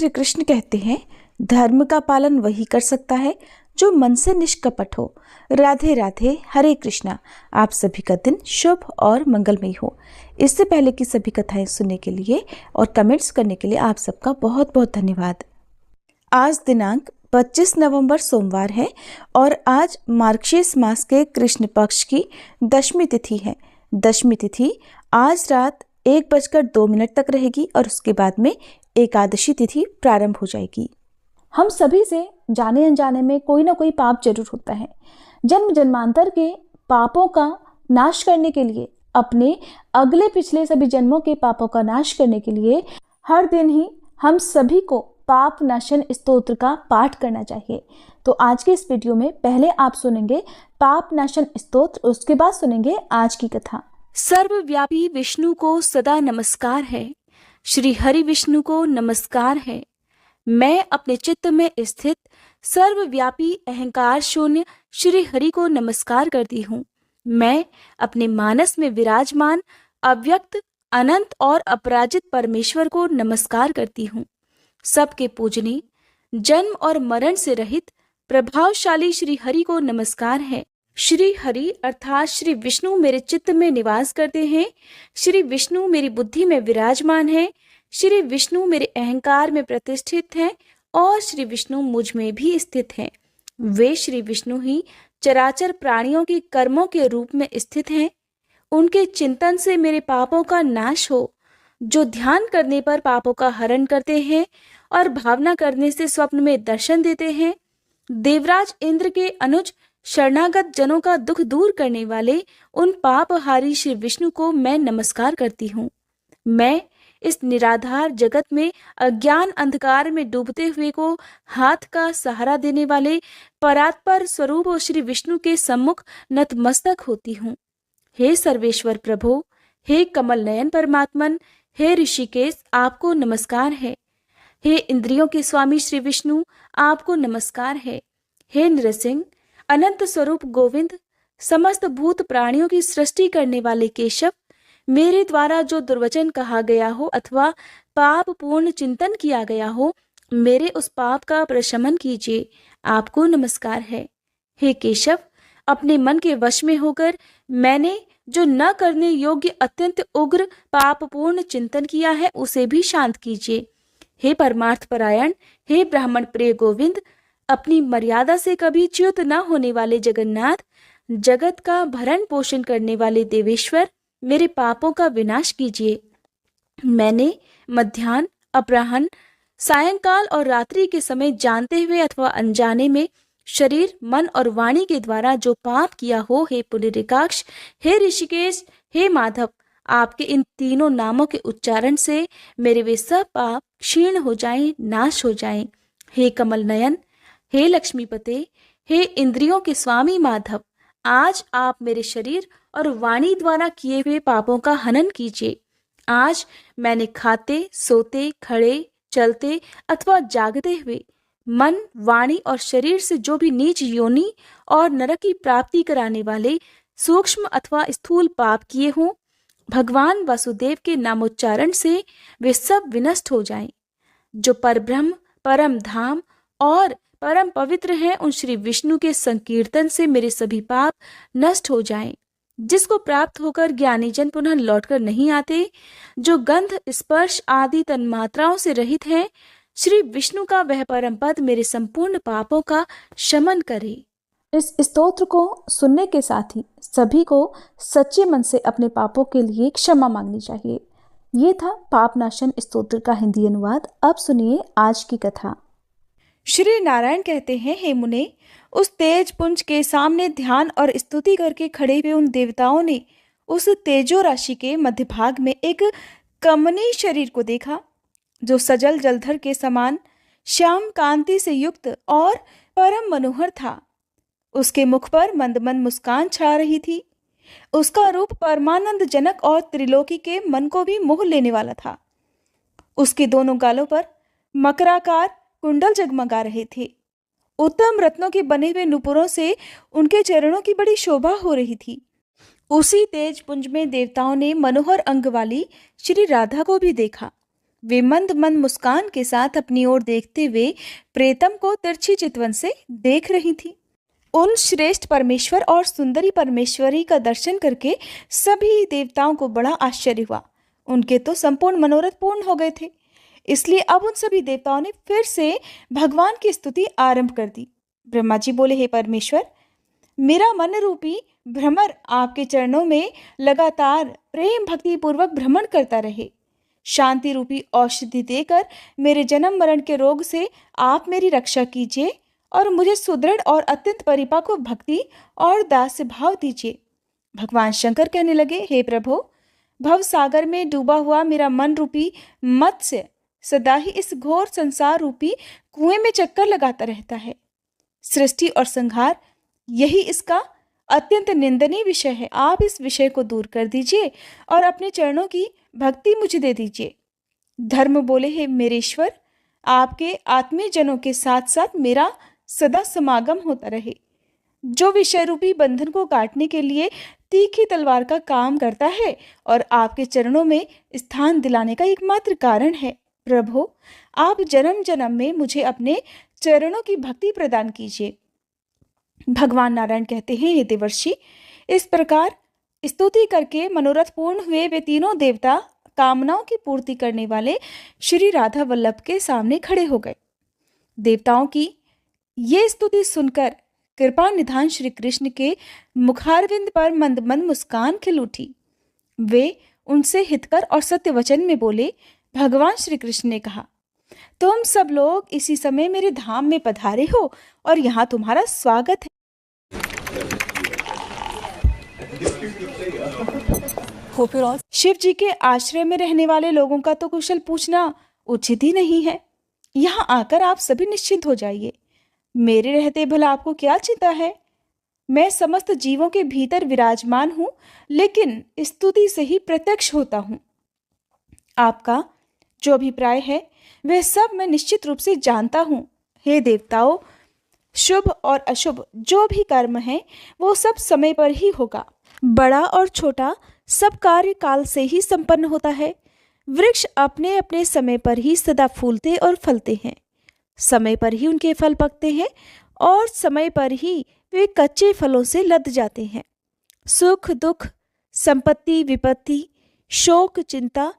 श्री कृष्ण कहते हैं, धर्म का पालन वही कर सकता है जो मन से निष्कपट हो। राधे राधे, हरे कृष्णा। आप सभी का दिन शुभ और मंगलमय हो। इससे पहले की सभी कथाएं सुनने के लिए और कमेंट्स करने के लिए आप सबका बहुत बहुत धन्यवाद। आज दिनांक 25 नवंबर सोमवार है और आज मार्गशीर्ष मास के कृष्ण पक्ष की दशमी तिथि है। दशमी तिथि आज रात 1:02 तक रहेगी और उसके बाद में एकादशी तिथि प्रारंभ हो जाएगी। हम सभी से जाने अनजाने में कोई ना कोई पाप जरूर होता है। जन्म जन्मांतर के पापों का नाश करने के लिए, अपने अगले पिछले सभी जन्मों के पापों का नाश करने के लिए हर दिन ही हम सभी को पाप नाशन स्तोत्र का पाठ करना चाहिए। तो आज के इस वीडियो में पहले आप सुनेंगे पाप नाशन स्तोत्र, उसके बाद सुनेंगे आज की कथा। सर्वव्यापी विष्णु को सदा नमस्कार है, श्री हरि विष्णु को नमस्कार है। मैं अपने चित्त में स्थित सर्वव्यापी अहंकार शून्य श्री हरि को नमस्कार करती हूँ। मैं अपने मानस में विराजमान अव्यक्त अनंत और अपराजित परमेश्वर को नमस्कार करती हूँ। सबके पूजनीय, जन्म और मरण से रहित प्रभावशाली श्री हरि को नमस्कार है। श्री हरि अर्थात श्री विष्णु मेरे चित्त में निवास करते हैं। श्री विष्णु मेरी बुद्धि में विराजमान है। श्री विष्णु मेरे अहंकार में प्रतिष्ठित हैं और श्री विष्णु मुझ में भी स्थित हैं। वे श्री विष्णु ही चराचर प्राणियों के कर्मों के रूप में स्थित हैं। उनके चिंतन से मेरे पापों का नाश हो, जो ध्यान करने पर पापों का हरण करते हैं और भावना करने से स्वप्न में दर्शन देते हैं। देवराज इंद्र के अनुज शरणागत जनों का दुख दूर करने वाले उन पापहारी श्री विष्णु को मैं नमस्कार करती हूँ। मैं इस निराधार जगत में अज्ञान अंधकार में डूबते हुए को हाथ का सहारा देने वाले परात्पर स्वरूप श्री विष्णु के सम्मुख नतमस्तक होती हूँ। हे सर्वेश्वर प्रभु, हे कमल नयन परमात्मन, हे ऋषिकेश, आपको नमस्कार है। हे इंद्रियों के स्वामी श्री विष्णु, आपको नमस्कार है। हे नृसिंह, अनंत स्वरूप गोविंद, समस्त भूत प्राणियों की सृष्टि करने वाले केशव, मेरे द्वारा जो दुर्वचन कहा गया हो अथवा पाप पूर्ण चिंतन किया गया हो, मेरे उस पाप का प्रशमन कीजिए, आपको नमस्कार है। हे केशव, अपने मन के वश में होकर मैंने जो न करने योग्य अत्यंत उग्र पाप पूर्ण चिंतन किया है, उसे भी शांत कीजिए। हे परमार्थ परायण, हे ब्राह्मण प्रिय गोविंद, अपनी मर्यादा से कभी च्युत न होने वाले जगन्नाथ, जगत का भरण पोषण करने वाले देवेश्वर, मेरे पापों का विनाश कीजिए। मैंने मध्याह्न, अपराह्न, सायंकाल और रात्रि के समय जानते हुए अथवा अनजाने में शरीर, मन और वाणी के द्वारा जो पाप किया हो, हे पुंडरीकाक्ष, हे ऋषिकेश, हे माधव, आपके इन तीनों नामों के उच्चारण से मेरे वे सब पाप क्षीण हो जाएं, नाश हो जाएं। हे कमल नयन, हे लक्ष्मीपते, हे इंद्रियों के स्वामी माधव, आज आप मेरे शरीर और वाणी द्वारा किए हुए पापों का हनन कीजिए। आज मैंने खाते, सोते, खड़े, चलते अथवा जागते हुए मन, वाणी और शरीर से जो भी नीच योनि और नरक की प्राप्ति कराने वाले सूक्ष्म अथवा स्थूल पाप किए हों, भगवान वासुदेव के नामोच्चारण से वे सब विनष्ट हो जाएं। जो परब्रह्म, परम धाम और परम पवित्र हैं, उन श्री विष्णु के संकीर्तन से मेरे सभी पाप नष्ट हो जाएं। जिसको प्राप्त होकर ज्ञानी जन पुनः लौटकर नहीं आते, जो गंध, स्पर्श आदि तन्मात्राओं से रहित हैं, श्री विष्णु का वह परम पद मेरे संपूर्ण पापों का शमन करे। इस स्तोत्र को सुनने के साथ ही सभी को सच्चे मन से अपने पापों के लिए क्षमा मांगनी चाहिए। ये था पाप नाशन स्तोत्र का हिंदी अनुवाद। अब सुनिए आज की कथा। श्री नारायण कहते हैं, हे मुने, उस तेज पुंज के सामने ध्यान और स्तुति करके खड़े हुए उन देवताओं ने उस तेजो राशि के मध्य भाग में एक कमनीय शरीर को देखा, जो सजल जलधर के समान श्याम कांति से युक्त और परम मनोहर था। उसके मुख पर मंद मंद मुस्कान छा रही थी। उसका रूप परमानंद जनक और त्रिलोकी के मन को भी मोह लेने वाला था। उसके दोनों गालों पर मकराकार कुंडल जगमगा रहे थे। उत्तम रत्नों के बने हुए नुपुरों से उनके चरणों की बड़ी शोभा हो रही थी। उसी तेज पुंज में देवताओं ने मनोहर अंग वाली श्री राधा को भी देखा। वे मंद मंद मुस्कान के साथ अपनी ओर देखते हुए प्रेतम को तिरछी चितवन से देख रही थी। उन श्रेष्ठ परमेश्वर और सुंदरी परमेश्वरी का दर्शन करके सभी देवताओं को बड़ा आश्चर्य हुआ। उनके तो संपूर्ण मनोरथ पूर्ण हो गए थे। इसलिए अब उन सभी देवताओं ने फिर से भगवान की स्तुति आरंभ कर दी। ब्रह्मा जी बोले, हे परमेश्वर, मेरा मन रूपी भ्रमर आपके चरणों में लगातार प्रेम भक्ति पूर्वक भ्रमण करता रहे। शांति रूपी औषधि देकर मेरे जन्म मरण के रोग से आप मेरी रक्षा कीजिए और मुझे सुदृढ़ और अत्यंत परिपक्व भक्ति और दास्य भाव दीजिए। भगवान शंकर कहने लगे, हे प्रभु, भव सागर में डूबा हुआ मेरा मन रूपी मत्स्य सदा ही इस घोर संसार रूपी कुएं में चक्कर लगाता रहता है। सृष्टि और संहार यही इसका अत्यंत निंदनीय विषय है। आप इस विषय को दूर कर दीजिए और अपने चरणों की भक्ति मुझे दे दीजिए। धर्म बोले, हे मेरे ईश्वर, आपके आत्मीय जनों के साथ साथ मेरा सदा समागम होता रहे। जो विषय रूपी बंधन को काटने के लिए तीखी तलवार का काम करता है और आपके चरणों में स्थान दिलाने का एकमात्र कारण है। प्रभु, आप जन्म जन्म में मुझे अपने चरणों की भक्ति प्रदान कीजिए। भगवान नारायण कहते हैं, हे देवर्षि, इस प्रकार स्तुति करके मनोरथ पूर्ण हुए वे तीनों देवता कामनाओं की पूर्ति करने वाले श्री राधा वल्लभ के सामने खड़े हो गए। देवताओं की ये स्तुति सुनकर कृपा निधान श्री कृष्ण के मुखारविंद पर मंद मंद मुस्कान खिल उठी। वे उनसे हितकर और सत्य वचन में बोले। भगवान श्री कृष्ण ने कहा, तुम सब लोग इसी समय मेरे धाम में पधारे हो और यहाँ तुम्हारा स्वागत है। शिव जी के आश्रय में रहने वाले लोगों का तो कुशल पूछना उचित ही नहीं है। यहाँ आकर आप सभी निश्चिंत हो जाइए। मेरे रहते भला आपको क्या चिंता है? मैं समस्त जीवों के भीतर विराजमान हूँ, लेकिन स्तुति से ही प्रत्यक्ष होता हूँ। आपका जो अभिप्राय है वह सब मैं निश्चित रूप से जानता हूँ। हे देवताओं, शुभ और अशुभ जो भी कर्म है वो सब समय पर ही होगा। बड़ा और छोटा सब कार्य काल से ही संपन्न होता है। वृक्ष अपने अपने समय पर ही सदा फूलते और फलते हैं। समय पर ही उनके फल पकते हैं और समय पर ही वे कच्चे फलों से लद जाते हैं। सुख दुख, संपत्ति विपत्ति, शोक चिंता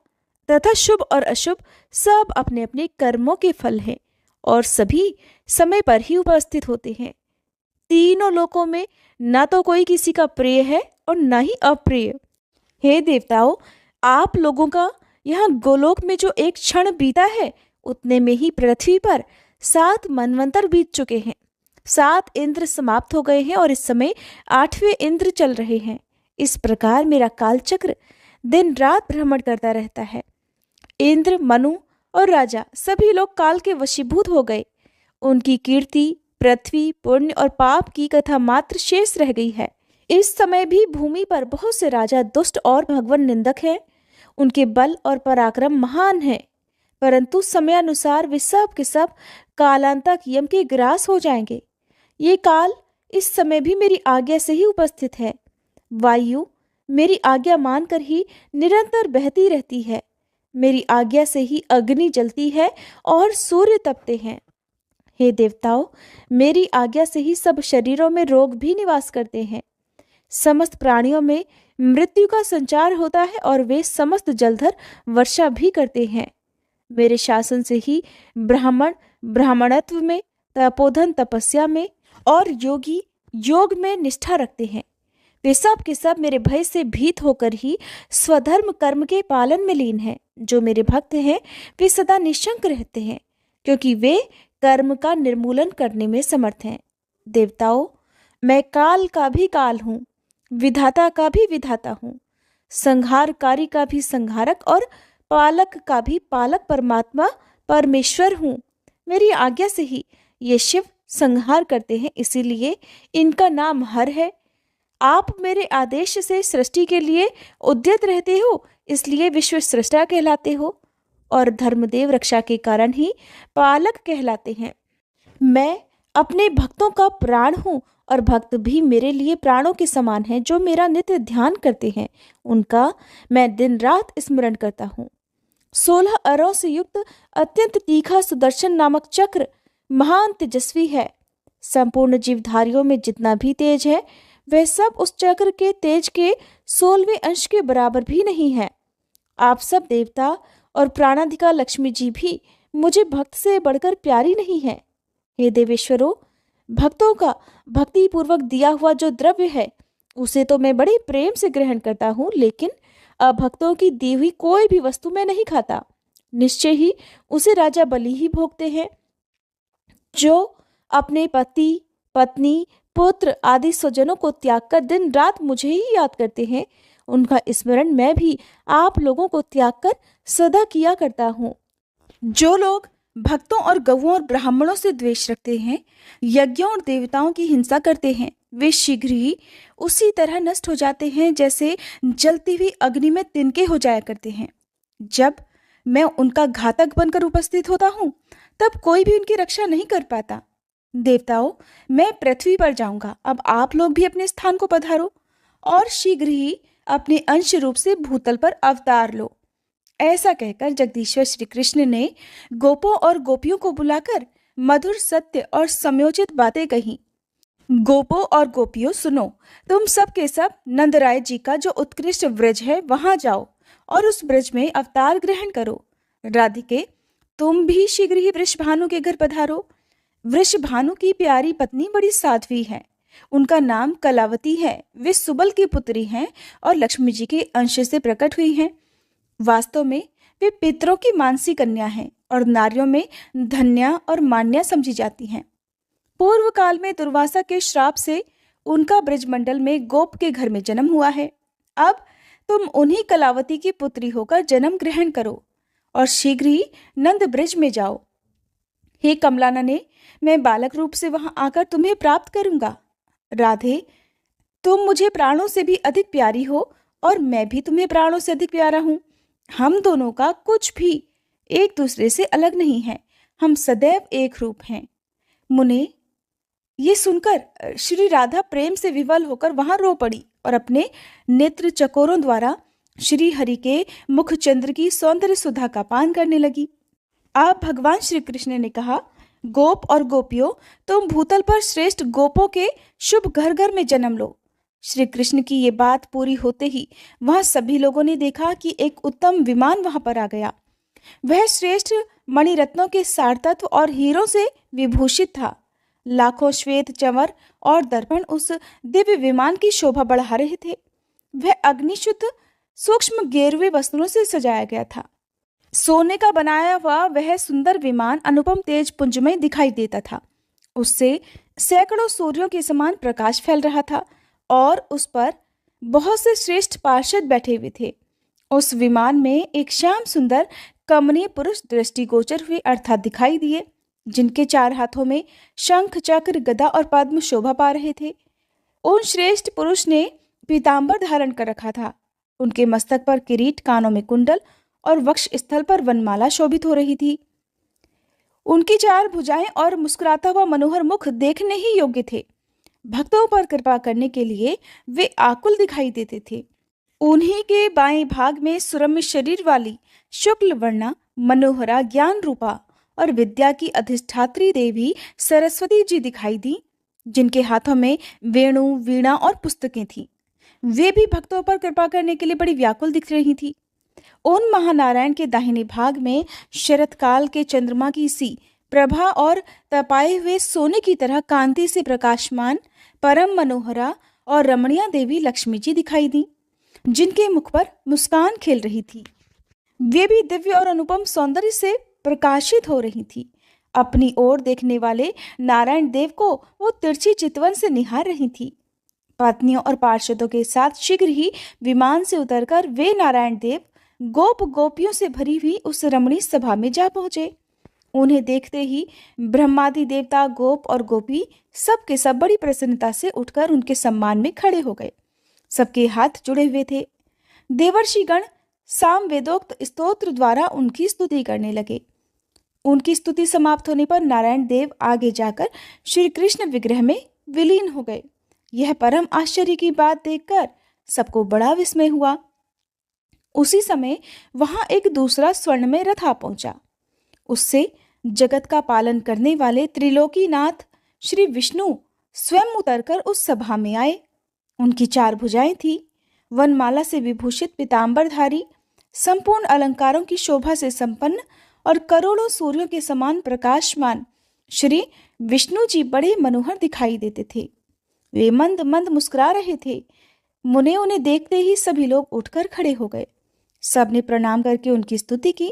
तथा शुभ और अशुभ सब अपने अपने कर्मों के फल हैं और सभी समय पर ही उपस्थित होते हैं। तीनों लोकों में न तो कोई किसी का प्रिय है और न ही अप्रिय। हे देवताओं, आप लोगों का यहाँ गोलोक में जो एक क्षण बीता है उतने में ही पृथ्वी पर 7 मनवंतर बीत चुके हैं। 7 इंद्र समाप्त हो गए हैं और इस समय 8वें इंद्र चल रहे हैं। इस प्रकार मेरा कालचक्र दिन रात भ्रमण करता रहता है। इंद्र, मनु और राजा सभी लोग काल के वशीभूत हो गए। उनकी कीर्ति पृथ्वी, पुण्य और पाप की कथा मात्र शेष रह गई है। इस समय भी भूमि पर बहुत से राजा दुष्ट और भगवान निंदक हैं। उनके बल और पराक्रम महान है, परंतु समयानुसार वे सब के सब कालांतक यम के ग्रास हो जाएंगे। ये काल इस समय भी मेरी आज्ञा से ही उपस्थित है। वायु मेरी आज्ञा मानकर ही निरंतर बहती रहती है। मेरी आज्ञा से ही अग्नि जलती है और सूर्य तपते हैं। हे देवताओं, मेरी आज्ञा से ही सब शरीरों में रोग भी निवास करते हैं। समस्त प्राणियों में मृत्यु का संचार होता है और वे समस्त जलधर वर्षा भी करते हैं। मेरे शासन से ही ब्राह्मण ब्राह्मणत्व में, तपोधन तपस्या में और योगी योग में निष्ठा रखते हैं। वे सब के सब मेरे भय से भीत होकर ही स्वधर्म कर्म के पालन में लीन हैं। जो मेरे भक्त हैं वे सदा निशंक रहते हैं, क्योंकि वे कर्म का निर्मूलन करने में समर्थ हैं। देवताओं, मैं काल का भी काल हूँ, विधाता का भी विधाता हूँ, संहारकारी का भी संहारक और पालक का भी पालक परमात्मा परमेश्वर हूँ। मेरी आज्ञा से ही ये शिव संहार करते हैं, इसीलिए इनका नाम हर है। आप मेरे आदेश से सृष्टि के लिए उद्यत रहते हो, इसलिए विश्व सृष्टा कहलाते हो और धर्मदेव रक्षा के कारण ही पालक कहलाते हैं। मैं अपने भक्तों का प्राण हूँ और भक्त भी मेरे लिए प्राणों के समान हैं। जो मेरा नित्य ध्यान करते हैं उनका मैं दिन रात स्मरण करता हूँ। 16 अरों से युक्त अत्यंत तीखा सुदर्शन नामक चक्र महान तेजस्वी है। संपूर्ण जीवधारियों में जितना भी तेज है वह सब उस चक्र के तेज के 16वें अंश के बराबर भी नहीं है। आप सब देवता और प्राणाधिका लक्ष्मी जी भी मुझे भक्त से बढ़कर प्यारी नहीं है। हे देवेश्वरों, भक्तों का भक्ति पूर्वक दिया हुआ जो द्रव्य है उसे तो मैं बड़े प्रेम से ग्रहण करता हूँ, लेकिन अभक्तों की दी हुई कोई भी वस्तु मैं नहीं खाता। निश्चय ही उसे राजा बलि ही भोगते हैं, जो अपने पति, पत्नी, पुत्र आदि स्वजनों को त्याग कर दिन रात मुझे ही याद करते हैं। उनका स्मरण मैं भी आप लोगों को त्याग कर सदा किया करता हूँ। जो लोग भक्तों और गौओं और ब्राह्मणों से द्वेष रखते हैं, यज्ञों और देवताओं की हिंसा करते हैं, वे शीघ्र ही उसी तरह नष्ट हो जाते हैं जैसे जलती हुई अग्नि में तिनके हो जाया करते हैं। जब मैं उनका घातक बनकर उपस्थित होता हूँ तब कोई भी उनकी रक्षा नहीं कर पाता। देवताओं, मैं पृथ्वी पर जाऊंगा, अब आप लोग भी अपने स्थान को पधारो और शीघ्र ही अपने अंश रूप से भूतल पर अवतार लो। ऐसा कहकर जगदीश्वर श्री कृष्ण ने गोपों और गोपियों को बुलाकर मधुर, सत्य और समयोचित बातें कही। गोपों और गोपियों, सुनो, तुम सब के सब नंदराय जी का जो उत्कृष्ट ब्रज है वहां जाओ और उस ब्रज में अवतार ग्रहण करो। राधिके, तुम भी शीघ्र ही वृषभानु के घर पधारो। वृषभानु की प्यारी पत्नी बड़ी साध्वी है। उनका नाम कलावती है। वे सुबल की पुत्री हैं और लक्ष्मी जी के अंश से प्रकट हुई हैं। वास्तव में वे पितरों की मानसी कन्या हैं और नारियों में धन्या और मान्या समझी जाती हैं। पूर्व काल में दुर्वासा के श्राप से उनका ब्रजमंडल में गोप के घर में जन्म हुआ है। अब तुम उन्हीं कलावती की पुत्री होकर जन्म ग्रहण करो और शीघ्र ही नंद ब्रज में जाओ। हे कमलानने, मैं बालक रूप से वहां आकर तुम्हें प्राप्त करूंगा। राधे, तुम मुझे प्राणों से भी अधिक प्यारी हो और मैं भी तुम्हें प्राणों से अधिक प्यारा हूं। हम दोनों का कुछ भी एक दूसरे से अलग नहीं है। हम सदैव एक रूप हैं। मुने, ये सुनकर श्री राधा प्रेम से विवल होकर वहां रो पड़ी और अपने नेत्र चकोरों द्वारा श्री हरि के मुख चंद्र की सौंदर्य सुधा का पान करने लगी। अब भगवान श्री कृष्ण ने कहा, गोप और गोपियों, तुम भूतल पर श्रेष्ठ गोपों के शुभ घर घर में जन्म लो। श्री कृष्ण की ये बात पूरी होते ही वहां सभी लोगों ने देखा कि एक उत्तम विमान वहां पर आ गया। वह श्रेष्ठ मणिरत्नों के सारतत्व और हीरों से विभूषित था। लाखों श्वेत चंवर और दर्पण उस दिव्य विमान की शोभा बढ़ा रहे थे। वह अग्निशुद्ध सूक्ष्म गेरुए वस्त्रों से सजाया गया था। सोने का बनाया हुआ वह सुंदर विमान अनुपम तेज पुंजमय दिखाई देता था। उससे सैकड़ों सूर्यों के समान प्रकाश फैल रहा था और उस पर बहुत से श्रेष्ठ पार्षद बैठे हुए थे। उस विमान में एक श्याम सुंदर कमनीय पुरुष दृष्टिगोचर हुए अर्थात दिखाई दिए, जिनके 4 हाथों में शंख, चक्र, गदा और पद्म शोभा पा रहे थे। उन श्रेष्ठ पुरुष ने पीतांबर धारण कर रखा था। उनके मस्तक पर किरीट, कानों में कुंडल और वक्ष स्थल पर वनमाला शोभित हो रही थी। उनकी 4 भुजाएं और मुस्कुराता हुआ मनोहर मुख देखने ही योग्य थे। भक्तों पर कृपा करने के लिए वे आकुल दिखाई देते थे। उन्हीं के बाएं भाग में सुरम्य शरीर वाली शुक्ल वर्णा मनोहरा ज्ञान रूपा और विद्या की अधिष्ठात्री देवी सरस्वती जी दिखाई दी, जिनके हाथों में वेणु, वीणा और पुस्तकें थीं। वे भी भक्तों पर कृपा करने के लिए बड़ी व्याकुल दिख रही थी। उन महानारायण के दाहिने भाग में शरत काल के चंद्रमा की सी प्रभा और तपाए हुए सोने की तरह कांति से प्रकाशमान परम मनोहरा और रमणीय देवी लक्ष्मी जी दिखाई दी, जिनके मुख पर मुस्कान खेल रही थी। वे भी दिव्य और अनुपम सौंदर्य से प्रकाशित हो रही थी। अपनी ओर देखने वाले नारायण देव को वो तिरछी चितवन से निहार रही थी। पत्नियों और पार्षदों के साथ शीघ्र ही विमान से उतरकर वे नारायण देव गोप गोपियों से भरी हुई उस रमणीय सभा में जा पहुंचे। उन्हें देखते ही ब्रह्मादि देवता, गोप और गोपी सब के सब बड़ी प्रसन्नता से उठकर उनके सम्मान में खड़े हो गए। सबके हाथ जुड़े हुए थे। देवर्षिगण साम वेदोक्त स्तोत्र द्वारा उनकी स्तुति करने लगे। उनकी स्तुति समाप्त होने पर नारायण देव आगे जाकर श्री कृष्ण विग्रह में विलीन हो गए। यह परम आश्चर्य की बात देखकर सबको बड़ा विस्मय हुआ। उसी समय वहां एक दूसरा स्वर्णमय रथ आ पहुंचा। उससे जगत का पालन करने वाले त्रिलोकीनाथ श्री विष्णु स्वयं उतरकर उस सभा में आए। उनकी 4 भुजाएं थी। वनमाला से विभूषित पीतांबरधारी, संपूर्ण अलंकारों की शोभा से संपन्न और करोड़ों सूर्यों के समान प्रकाशमान श्री विष्णु जी बड़े मनोहर दिखाई देते थे। वे मंद मंद मुस्कुरा रहे थे। उन्हें देखते ही सभी लोग उठकर खड़े हो गए। सबने प्रणाम करके उनकी स्तुति की।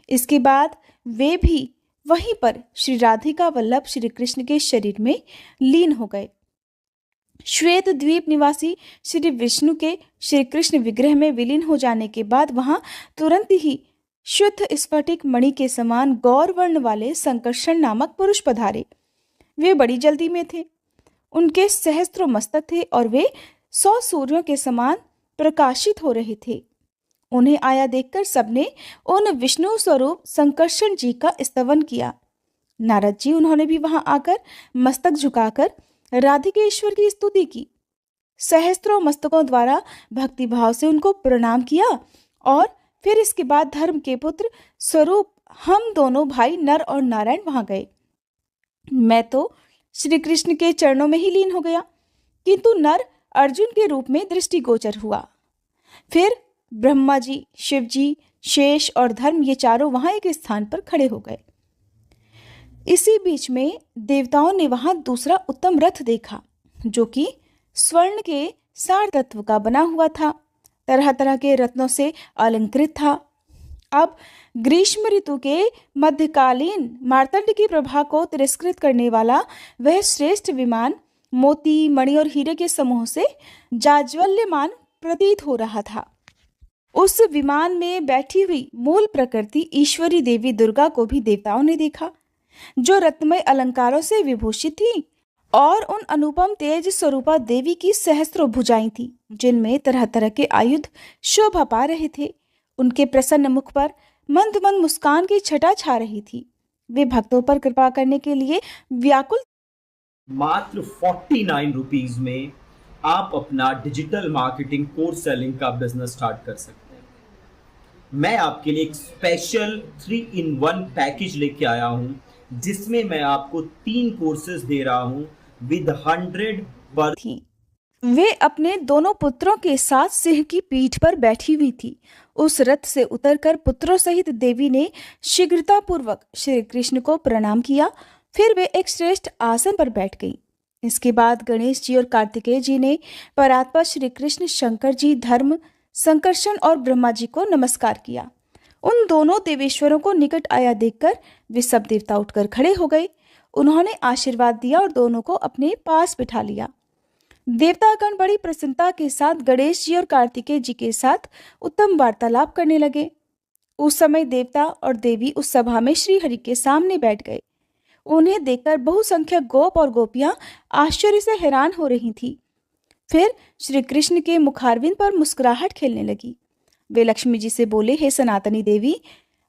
इसके बाद वे भी वहीं पर श्री राधिका वल्लभ श्री कृष्ण के शरीर में लीन हो गए। श्वेत द्वीप निवासी श्री विष्णु के श्री कृष्ण विग्रह में विलीन हो जाने के बाद वहां तुरंत ही शुद्ध स्फटिक मणि के समान गौर वर्ण वाले संकर्षण नामक पुरुष पधारे। वे बड़ी जल्दी में थे। उनके सहस्त्रों मस्तक थे और वे 100 सूर्यों के समान प्रकाशित हो रहे थे। उन्हें आया देखकर सबने उन विष्णु स्वरूप संकर्षण जी का स्तवन किया। नारद जी उन्होंने भी वहां आकर मस्तक झुकाकर राधिकेश्वर की स्तुति की। सहस्त्रों मस्तकों द्वारा भक्ति भाव से उनको प्रणाम किया और फिर इसके बाद धर्म के पुत्र स्वरूप हम दोनों भाई नर और नारायण वहां गए। मैं तो श्री कृष्ण के चरणों में ही लीन हो गया, किंतु नर अर्जुन के रूप में दृष्टिगोचर हुआ। फिर ब्रह्मा जी, शिव जी, शेष और धर्म ये चारों वहां एक स्थान पर खड़े हो गए। इसी बीच में देवताओं ने वहां दूसरा उत्तम रथ देखा, जो कि स्वर्ण के सार तत्व का बना हुआ था। तरह तरह के रत्नों से अलंकृत था। अब ग्रीष्म ऋतु के मध्यकालीन मार्तंड की प्रभा को तिरस्कृत करने वाला वह श्रेष्ठ विमान मोती, मणि और हीरे के समूह से जाज्वल्यमान प्रतीत हो रहा था। उस विमान में बैठी हुई मूल प्रकृति ईश्वरी देवी दुर्गा को भी देवताओं ने देखा, जो रत्नमय अलंकारों से विभूषित थी और उन अनुपम तेज स्वरूपा देवी की सहस्त्रों भुजाएं थी, जिनमें तरह तरह के आयुध शोभा पा रहे थे। उनके प्रसन्न मुख पर मंद मंद मुस्कान की छटा छा रही थी। वे भक्तों पर कृपा करने के लिए व्याकुल। मात्र 49 रुपीज में आप अपना डिजिटल मार्केटिंग कोर्स सेलिंग का बिजनेस स्टार्ट कर सकते हैं। मैं आपके लिए एक स्पेशल 3-in-1 पैकेज लेके आया हूं, जिसमें मैं आपको 3 कोर्सेज दे रहा हूं विद 100 पर थी। वे अपने दोनों पुत्रों के साथ सिंह की पीठ पर बैठी हुई थी। उस रथ से उतरकर पुत्रों सहित देवी ने शीघ्रता पूर्वक श्री कृष्ण को प्रणाम किया। फिर वे एक श्रेष्ठ आसन पर बैठ गईं। इसके बाद गणेश जी और कार्तिकेय जी ने परात्पर श्री कृष्ण, शंकर जी, धर्म, संकर्षण और ब्रह्मा जी को नमस्कार किया। उन दोनों देवेश्वरों को निकट आया देखकर वे सब देवता उठकर खड़े हो गए। उन्होंने आशीर्वाद दिया और दोनों को अपने पास बिठा लिया। देवतागण बड़ी प्रसन्नता के साथ गणेश जी और कार्तिकेय जी के साथ उत्तम वार्तालाप करने लगे। उस समय देवता और देवी उस सभा में श्री हरि के सामने बैठ गए। उन्हें देखकर बहुसंख्यक गोप और गोपियां आश्चर्य से हैरान हो रही थीं। फिर श्री कृष्ण के मुखारविंद पर मुस्कुराहट खेलने लगी। वे लक्ष्मी जी से बोले, हे सनातनी देवी,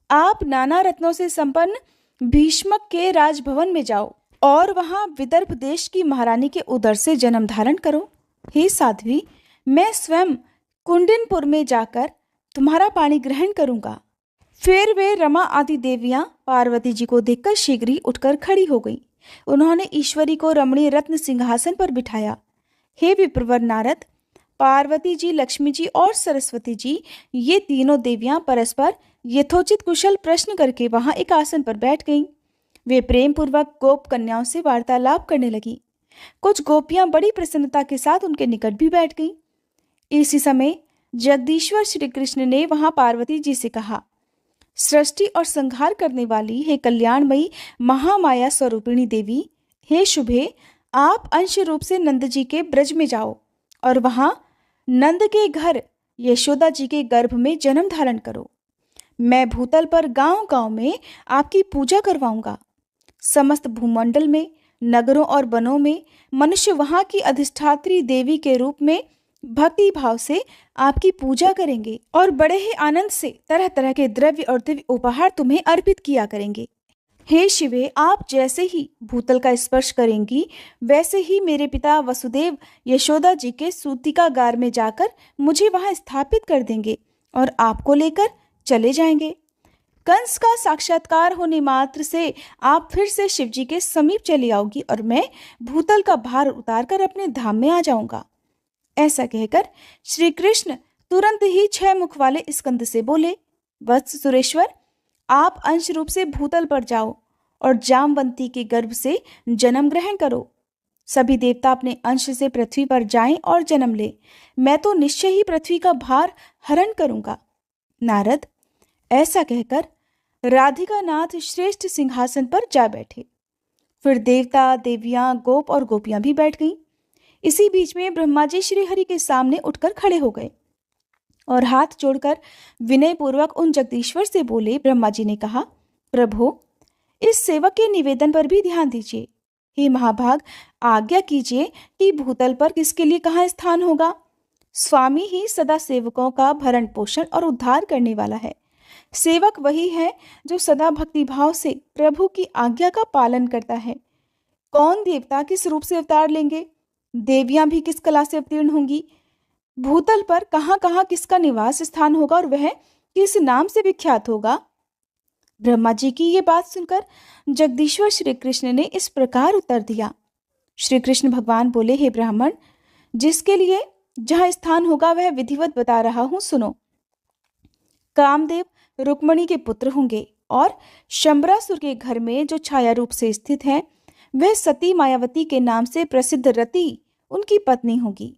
आप नाना रत्नों से संपन्न भीष्मक के राजभवन में जाओ और वहां विदर्भ देश की महारानी के उदर से जन्म धारण करो। हे साध्वी, मैं स्वयं कुंडिनपुर में जाकर तुम्हारा पानी ग्रहण करूंगा। फिर वे रमा आदि देवियां पार्वती जी को देखकर शीघ्र ही उठकर खड़ी हो गईं। उन्होंने ईश्वरी को रमणीय रत्न सिंहासन पर बिठाया। हे विप्रवर नारद, पार्वती जी, लक्ष्मी जी और सरस्वती जी, ये तीनों देवियां परस्पर यथोचित कुशल प्रश्न करके वहां एक आसन पर बैठ गईं। वे प्रेम पूर्वक गोप कन्याओं से वार्तालाप करने लगी। कुछ गोपियां बड़ी प्रसन्नता के साथ उनके निकट भी बैठ गईं। इसी समय जगदीश्वर श्री कृष्ण ने वहां पार्वती जी से कहा, सृष्टि और संहार करने वाली हे कल्याणमयी महामाया स्वरूपिणी देवी, हे शुभे, आप अंश रूप से नंद जी के ब्रज में जाओ और वहां नंद के घर यशोदा जी के गर्भ में जन्म धारण करो। मैं भूतल पर गांव गांव में आपकी पूजा करवाऊंगा। समस्त भूमंडल में, नगरों और वनों में मनुष्य वहां की अधिष्ठात्री देवी के रूप में भक्ति भाव से आपकी पूजा करेंगे और बड़े ही आनंद से तरह तरह के द्रव्य और दिव्य उपहार तुम्हें अर्पित किया करेंगे। हे शिवे, आप जैसे ही भूतल का स्पर्श करेंगी, वैसे ही मेरे पिता वसुदेव यशोदा जी के सूतिकागार में जाकर मुझे वहां स्थापित कर देंगे और आपको लेकर चले जाएंगे। कंस का साक्षात्कार होने मात्र से आप फिर से शिव जी के समीप चली आओगी और मैं भूतल का भार उतारकर अपने धाम में आ जाऊंगा। ऐसा कहकर श्री कृष्ण तुरंत ही 6 मुख वाले स्कंद से बोले, वत्स सुरेश्वर, आप अंश रूप से भूतल पर जाओ और जामवंती के गर्भ से जन्म ग्रहण करो। सभी देवता अपने अंश से पृथ्वी पर जाएं और जन्म ले। मैं तो निश्चय ही पृथ्वी का भार हरण करूंगा। नारद ऐसा कहकर राधिका नाथ श्रेष्ठ सिंहासन पर जा बैठे। फिर देवता, देवियां, गोप और गोपियां भी बैठ गईं। इसी बीच में ब्रह्मा जी श्री हरि के सामने उठकर खड़े हो गए और हाथ जोड़कर विनय पूर्वक उन जगदीश्वर से बोले। ब्रह्मा जी ने कहा, प्रभु, इस सेवक के निवेदन पर भी ध्यान दीजिए। हे महाभाग, आज्ञा कीजिए कि भूतल पर किसके लिए कहाँ स्थान होगा। स्वामी ही सदा सेवकों का भरण पोषण और उद्धार करने वाला है। सेवक वही है जो सदा भक्तिभाव से प्रभु की आज्ञा का पालन करता है। कौन देवता किस रूप से अवतार लेंगे, देवियां भी किस कला से अवतीर्ण होंगी, भूतल पर कहाँ कहाँ किसका निवास स्थान होगा और वह किस नाम से विख्यात होगा। ब्रह्मा जी की ये बात सुनकर जगदीश्वर श्री कृष्ण ने इस प्रकार उत्तर दिया। श्री कृष्ण भगवान बोले, हे ब्राह्मण, जिसके लिए जहाँ स्थान होगा वह विधिवत बता रहा हूं, सुनो। कामदेव रुक्मणी के पुत्र होंगे और शंबरासुर के घर में जो छाया रूप से स्थित है वह सती मायावती के नाम से प्रसिद्ध रति उनकी पत्नी होगी।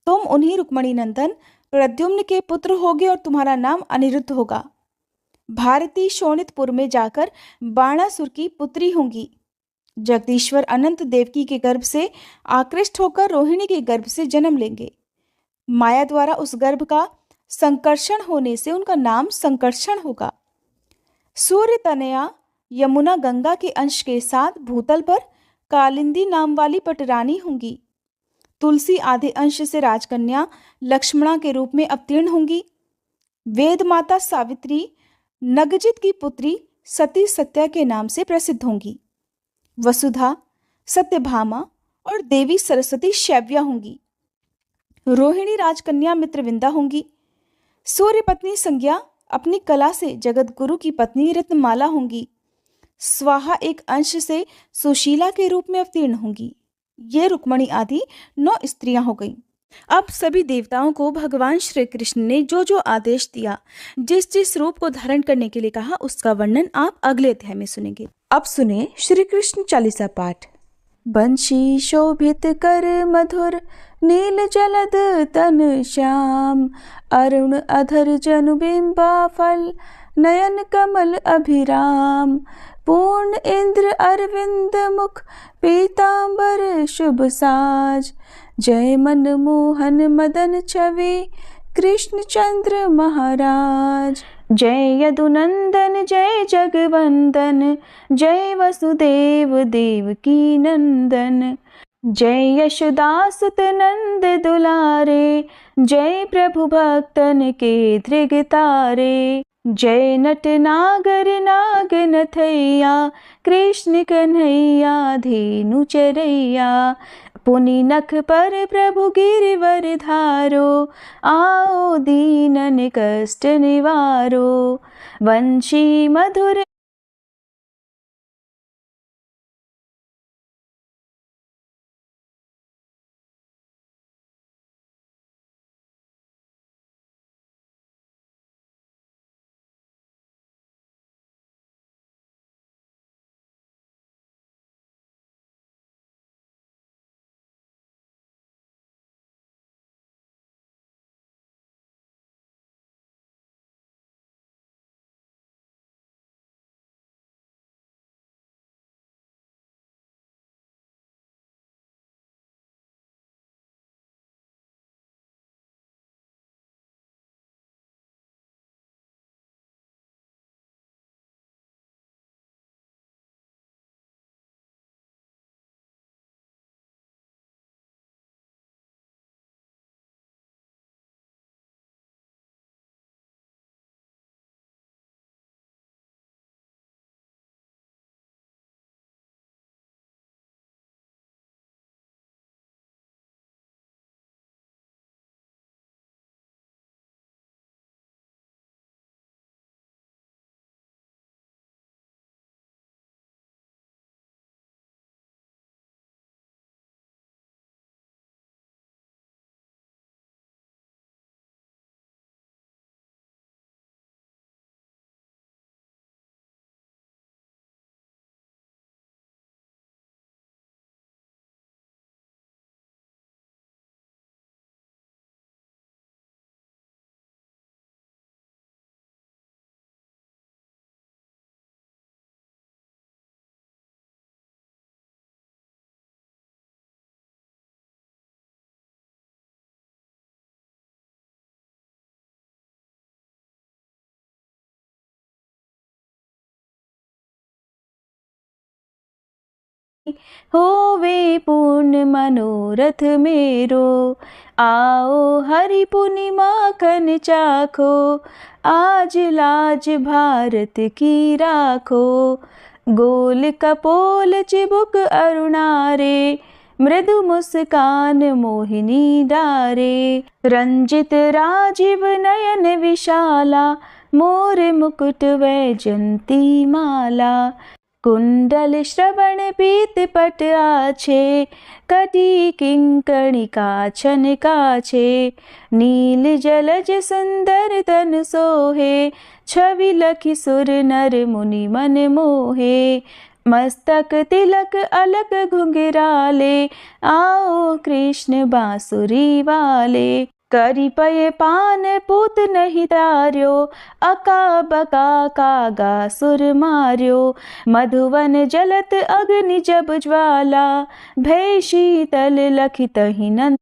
तुम उन्हीं रुक्मणी नंदन प्रद्युम्न के पुत्र होगे और तुम्हारा नाम अनिरुद्ध होगा। भारती शोणितपुर में जाकर बाणासुर की पुत्री होंगी। जगदीश्वर अनंत देवकी के गर्भ से आकृष्ट होकर रोहिणी के गर्भ से जन्म लेंगे। माया द्वारा उस गर्भ का संकर्षण होने से उनका नाम संकर्षण होगा। सूर्य तनया यमुना गंगा के अंश के साथ भूतल पर कालिंदी नाम वाली पटरानी होंगी। तुलसी आधे अंश से राजकन्या लक्ष्मणा के रूप में अवतीर्ण होंगी। वेद माता सावित्री नगजित की पुत्री सती सत्या के नाम से प्रसिद्ध होंगी। वसुधा, सत्यभामा और देवी सरस्वती शैव्या होंगी। रोहिणी राजकन्या मित्रविंदा होंगी। सूर्य पत्नी संज्ञा अपनी कला से जगत गुरु की पत्नी रत्नमाला होंगी। स्वाहा एक अंश से सुशीला के रूप में अवतीर्ण होंगी। ये रुक्मणी आदि 9 स्त्रियां हो गईं। अब सभी देवताओं को भगवान श्री कृष्ण ने जो जो आदेश दिया, जिस जिस रूप को धारण करने के लिए कहा, उसका वर्णन आप अगले अध्याय में सुनेंगे। अब सुने श्री कृष्ण चालीसा पाठ। बंशी शोभित कर मधुर नील जलद तन श्याम, अरुण अधर जनु बिंबा फल नयन कमल अभिराम, पूर्ण इंद्र अरविंद मुख पीतांबर शुभ साज, जय मन मोहन मदन छवि कृष्ण चंद्र महाराज, जय यदुनंदन जय जगवंदन, जय वसुदेव देवकी नंदन, जय यशोदासुत नंद दुलारे, जय प्रभु भक्तन के धृग तारे, जय नट नागर नाग नथैया, कृष्ण कन्हैया धेनु चरैया, पुनि नख पर प्रभु गिरवर धारो, आओ दीनन कष्ट निवारो, वंशी मधुर होवे पूर्ण मनोरथ मेरो। आओ हरि पुनि माखन चाखो, आज लाज भारत की राखो। गोल कपोल चिबुक अरुणारे, मृदु मुस्कान मोहिनी डारे। रंजित राजीव नयन विशाला, मोर मुकुट वैजंती माला। कुंडल श्रवण पीत पट आछे, कटी किंकणिका छन काछे। नील जलज सुंदर तन सोहे, छवि लखि सुर नर मुनि मन मोहे। मस्तक तिलक अलक घुंघराले, आओ कृष्ण बांसुरी वाले। करी पय पान पूत नहीं तार्यो, अका बका कागा सुर मार्यो। मधुवन जलत अग्नि जब ज्वाला, भय शीतल लखि तहि नंद